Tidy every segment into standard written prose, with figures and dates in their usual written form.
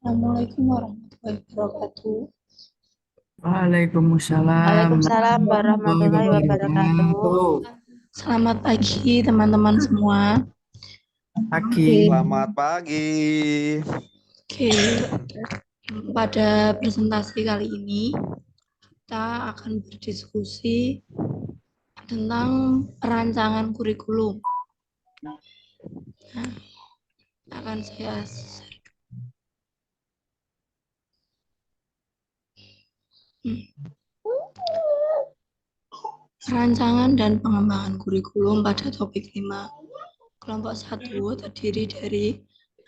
Assalamualaikum warahmatullahi wabarakatuh. Waalaikumsalam Waalaikumsalam warahmatullahi warahmatullahi wabarakatuh. wabarakatuh. Selamat pagi teman-teman semua. Pagi. Selamat pagi. Oke, pada presentasi kali ini kita akan berdiskusi tentang rancangan kurikulum. Nah, akan saya rancangan dan pengembangan kurikulum pada topik 5. Kelompok 1 terdiri dari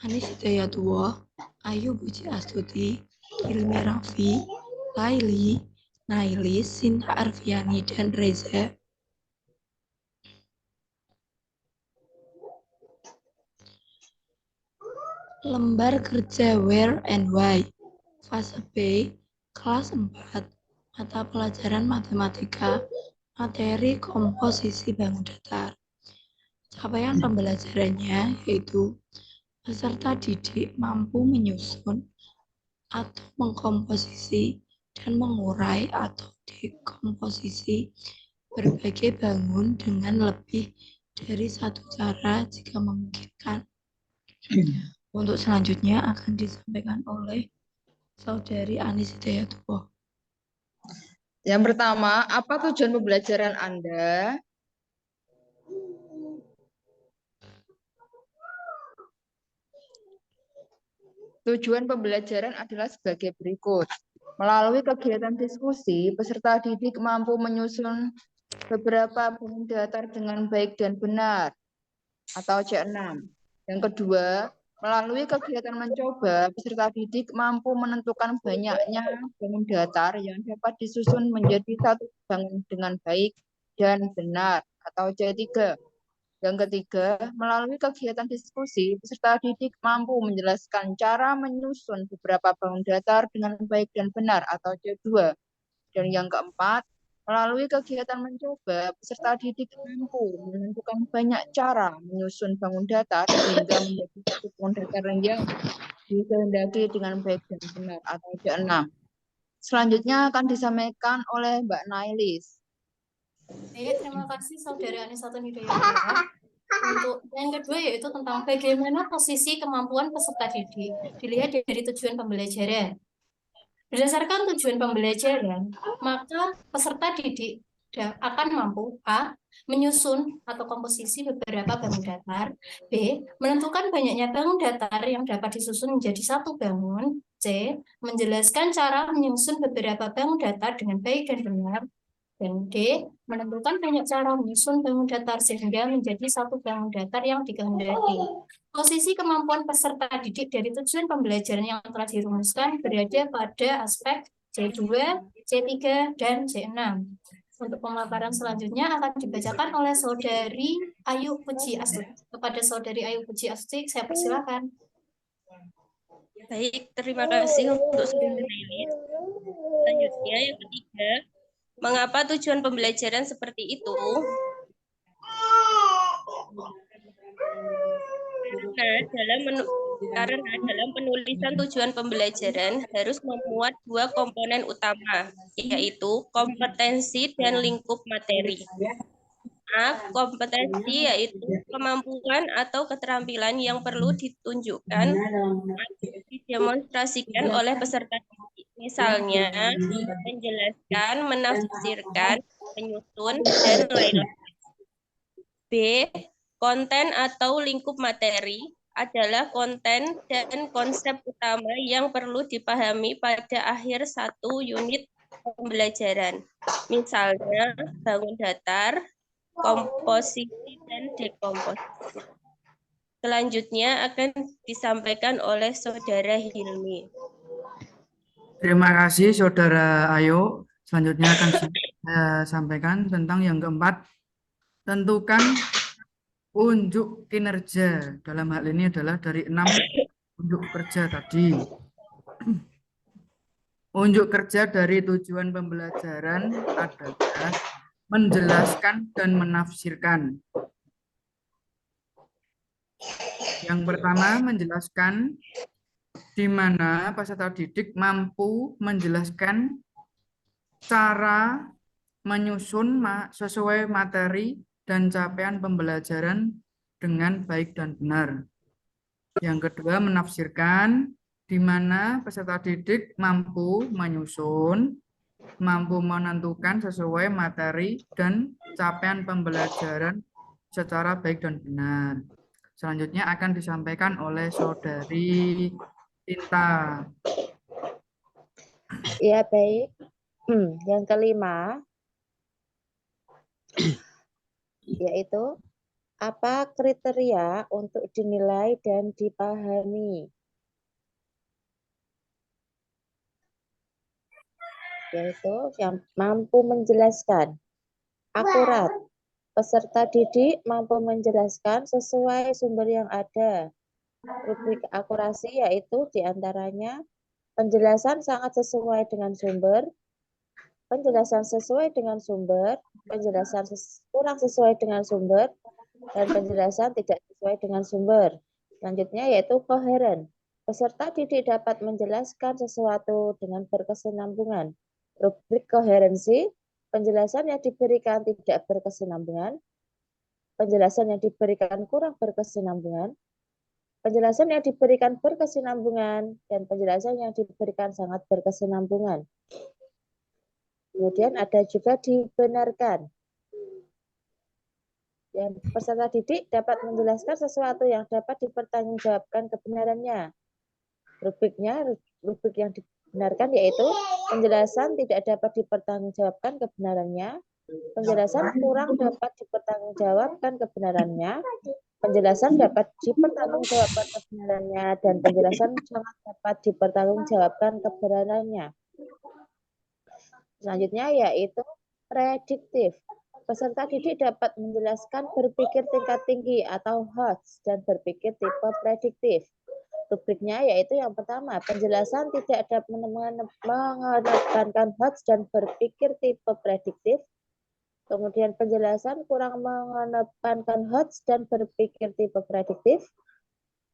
Anis Hidayatullah, Ayu Puji Astuti, Hilmi Raffi, Laili, Nailis, Sinta Arfiani, dan Reza. Lembar kerja Where and Why. Fase B, kelas 4, mata pelajaran matematika, materi komposisi bangun datar. Capaian pembelajarannya yaitu peserta didik mampu menyusun atau mengkomposisi dan mengurai atau dekomposisi berbagai bangun dengan lebih dari satu cara jika memungkinkan. Untuk selanjutnya akan disampaikan oleh Saudari Anis Hidayatullah. Yang pertama, apa tujuan pembelajaran Anda? Tujuan pembelajaran adalah sebagai berikut. Melalui kegiatan diskusi, peserta didik mampu menyusun beberapa bangun datar dengan baik dan benar, atau C6. Yang kedua, melalui kegiatan mencoba, peserta didik mampu menentukan banyaknya bangun datar yang dapat disusun menjadi satu bangun dengan baik dan benar, atau C3. Yang ketiga, melalui kegiatan diskusi, peserta didik mampu menjelaskan cara menyusun beberapa bangun datar dengan baik dan benar, atau C2. Dan yang keempat, melalui kegiatan mencoba, peserta didik mampu menentukan banyak cara menyusun bangun datar sehingga menjadi satu bangun datar yang dikehendaki dengan baik dan benar, atau C6. Selanjutnya akan disampaikan oleh Mbak Nailis. Terima kasih Saudara Anisatun Hidayatullah. Untuk yang kedua yaitu tentang bagaimana posisi kemampuan peserta didik dilihat dari tujuan pembelajaran. Berdasarkan tujuan pembelajaran, maka peserta didik akan mampu A. Menyusun atau komposisi beberapa bangun datar, B. Menentukan banyaknya bangun datar yang dapat disusun menjadi satu bangun, C. Menjelaskan cara menyusun beberapa bangun datar dengan baik dan benar, dan D. Menentukan banyak cara menyusun bangun datar sehingga menjadi satu bangun datar yang dikehendaki. Posisi kemampuan peserta didik dari tujuan pembelajaran yang telah dirumuskan berada pada aspek C2, C3, dan C6. Untuk pemaparan selanjutnya akan dibacakan oleh Saudari Ayu Puji Astuti. Kepada Saudari Ayu Puji Astuti, saya persilakan. Baik, terima kasih untuk Saudara Nailis. Selanjutnya yang ketiga, mengapa tujuan pembelajaran seperti itu? Karena dalam penulisan tujuan pembelajaran harus memuat dua komponen utama, yaitu kompetensi dan lingkup materi. A. Kompetensi yaitu kemampuan atau keterampilan yang perlu ditunjukkan atau didemonstrasikan oleh peserta didik. Misalnya, menjelaskan, menafsirkan, menyusun, dan lain-lain. B. Konten atau lingkup materi adalah konten dan konsep utama yang perlu dipahami pada akhir satu unit pembelajaran. Misalnya, bangun datar, komposisi, dan dekomposisi. Selanjutnya akan disampaikan oleh Saudara Hilmi. Terima kasih Saudara Ayu. Selanjutnya akan saya sampaikan tentang yang keempat. Tentukan unjuk kinerja. Dalam hal ini adalah dari 6 unjuk kerja tadi. Unjuk kerja dari tujuan pembelajaran adalah menjelaskan dan menafsirkan. Yang pertama, menjelaskan di mana peserta didik mampu menjelaskan cara menyusun sesuai materi dan capaian pembelajaran dengan baik dan benar. Yang kedua, menafsirkan, di mana peserta didik mampu menyusun, mampu menentukan sesuai materi dan capaian pembelajaran secara baik dan benar. Selanjutnya akan disampaikan oleh Saudari Tinta. Ya, baik. Yang kelima, yaitu apa kriteria untuk dinilai dan dipahami? Yaitu yang mampu menjelaskan, akurat. Peserta didik mampu menjelaskan sesuai sumber yang ada. Rubrik akurasi yaitu diantaranya penjelasan sangat sesuai dengan sumber, penjelasan sesuai dengan sumber, penjelasan kurang sesuai dengan sumber, dan penjelasan tidak sesuai dengan sumber. Selanjutnya yaitu koheren. Peserta didik dapat menjelaskan sesuatu dengan berkesinambungan. Rubrik koherensi, penjelasan yang diberikan tidak berkesinambungan, penjelasan yang diberikan kurang berkesinambungan, penjelasan yang diberikan berkesinambungan, dan penjelasan yang diberikan sangat berkesinambungan. Kemudian ada juga dibenarkan. Yang peserta didik dapat menjelaskan sesuatu yang dapat dipertanggungjawabkan kebenarannya. Rubrik yang dibenarkan yaitu penjelasan tidak dapat dipertanggungjawabkan kebenarannya, penjelasan kurang dapat dipertanggungjawabkan kebenarannya, penjelasan dapat dipertanggungjawabkan kebenarannya, dan penjelasan sangat dapat dipertanggungjawabkan kebenarannya. Selanjutnya yaitu prediktif. Peserta didik dapat menjelaskan berpikir tingkat tinggi atau HOTS dan berpikir tipe prediktif. Rubriknya yaitu yang pertama, penjelasan tidak dapat mengedepankan HOTS dan berpikir tipe prediktif. Kemudian penjelasan kurang mengedepankan HOTS dan berpikir tipe prediktif.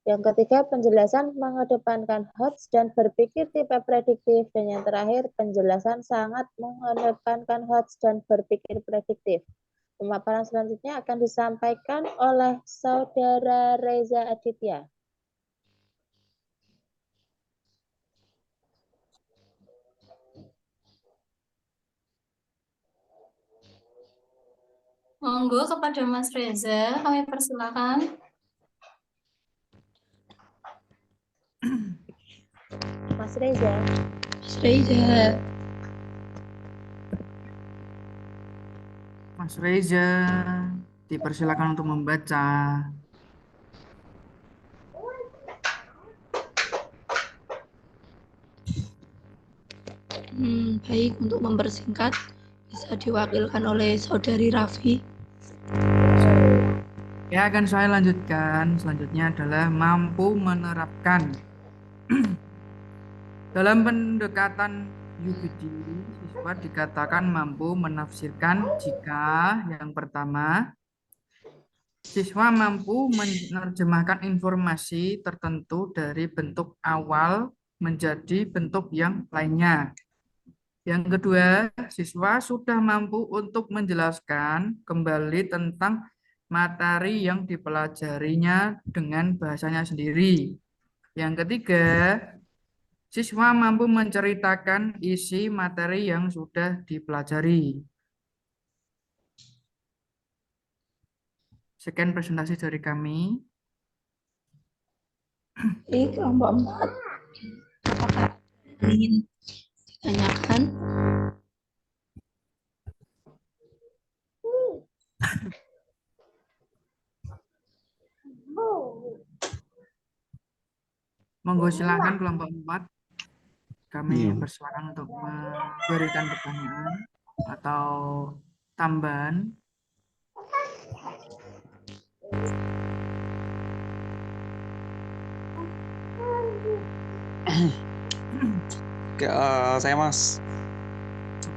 Yang ketiga, penjelasan mengedepankan HOTS dan berpikir tipe prediktif. Dan yang terakhir, penjelasan sangat mengedepankan HOTS dan berpikir prediktif. Pemaparan selanjutnya akan disampaikan oleh Saudara Reza Aditya. Monggo kepada Mas Reza, kami persilakan. Mas Reza. Mas Reza. Mas Reza, dipersilakan untuk membaca. Baik, untuk mempersingkat bisa diwakilkan oleh Saudari Raffi. Ya, akan saya lanjutkan. Selanjutnya adalah mampu menerapkan. Dalam pendekatan UPD, siswa dikatakan mampu menafsirkan jika yang pertama, siswa mampu menerjemahkan informasi tertentu dari bentuk awal menjadi bentuk yang lainnya. Yang kedua, siswa sudah mampu untuk menjelaskan kembali tentang materi yang dipelajarinya dengan bahasanya sendiri. Yang ketiga, siswa mampu menceritakan isi materi yang sudah dipelajari. Sekian presentasi dari kami. Baik, kelompok 4. Apakah ingin ditanyakan? Monggo silakan kelompok 4. Kami persilakan untuk memberikan pertanyaan atau tambahan. Oke, saya Mas.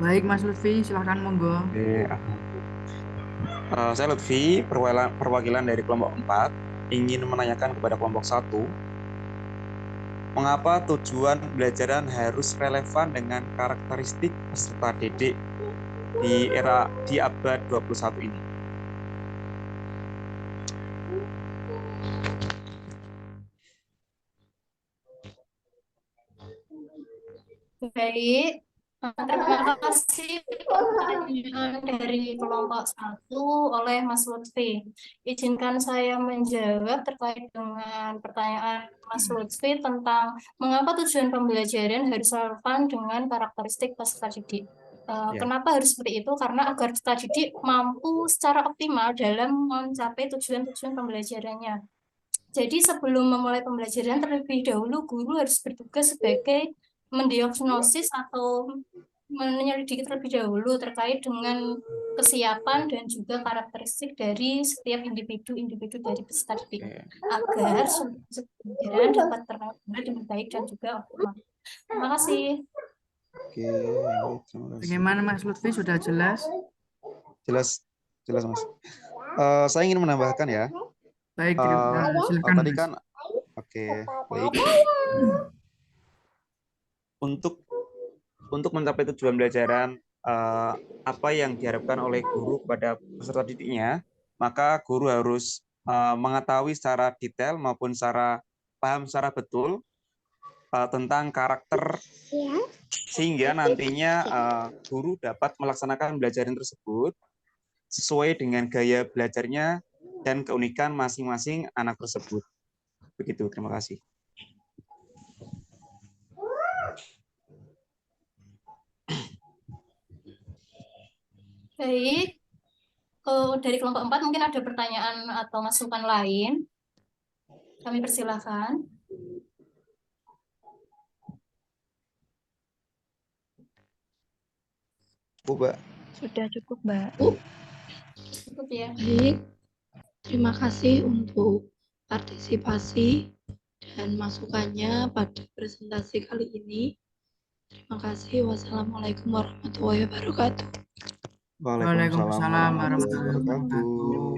Baik Mas Lutfi, silakan monggo. Oke, saya Lutfi, perwakilan dari kelompok 4, ingin menanyakan kepada kelompok 1. Mengapa tujuan pembelajaran harus relevan dengan karakteristik peserta didik di abad 21 ini? Baik, terima kasih pertanyaan dari kelompok 1 oleh Mas Lutfi. Izinkan saya menjawab terkait dengan pertanyaan Mas Lutfi tentang mengapa tujuan pembelajaran harus relevan dengan karakteristik peserta didik. Ya. Kenapa harus seperti itu? Karena agar peserta didik mampu secara optimal dalam mencapai tujuan-tujuan pembelajarannya. Jadi sebelum memulai pembelajaran terlebih dahulu guru harus bertugas sebagai mendiagnosis atau menyelidiki terlebih dahulu terkait dengan kesiapan dan juga karakteristik dari setiap individu dari peserta didik agar pembelajaran dapat terlaksana dengan baik dan juga optimal. Terima kasih. Oke, terima kasih. Bagaimana Mas Lutfi, sudah jelas? Jelas, Mas. Saya ingin menambahkan ya. Baik, silakan Tadi Mas. kan, oke, baik. Untuk mencapai tujuan pembelajaran apa yang diharapkan oleh guru kepada peserta didiknya, maka guru harus mengetahui secara detail maupun paham secara betul tentang karakter, sehingga nantinya guru dapat melaksanakan pembelajaran tersebut sesuai dengan gaya belajarnya dan keunikan masing-masing anak tersebut. Begitu, terima kasih. Baik, dari kelompok 4 mungkin ada pertanyaan atau masukan lain. Kami persilahkan. Mbak. Sudah cukup, Mbak. Cukup ya. Baik, terima kasih untuk partisipasi dan masukannya pada presentasi kali ini. Terima kasih. Wassalamualaikum warahmatullahi wabarakatuh. Waalaikumsalam Waalaikumsalam warahmatullahi wabarakatuh. wabarakatuh.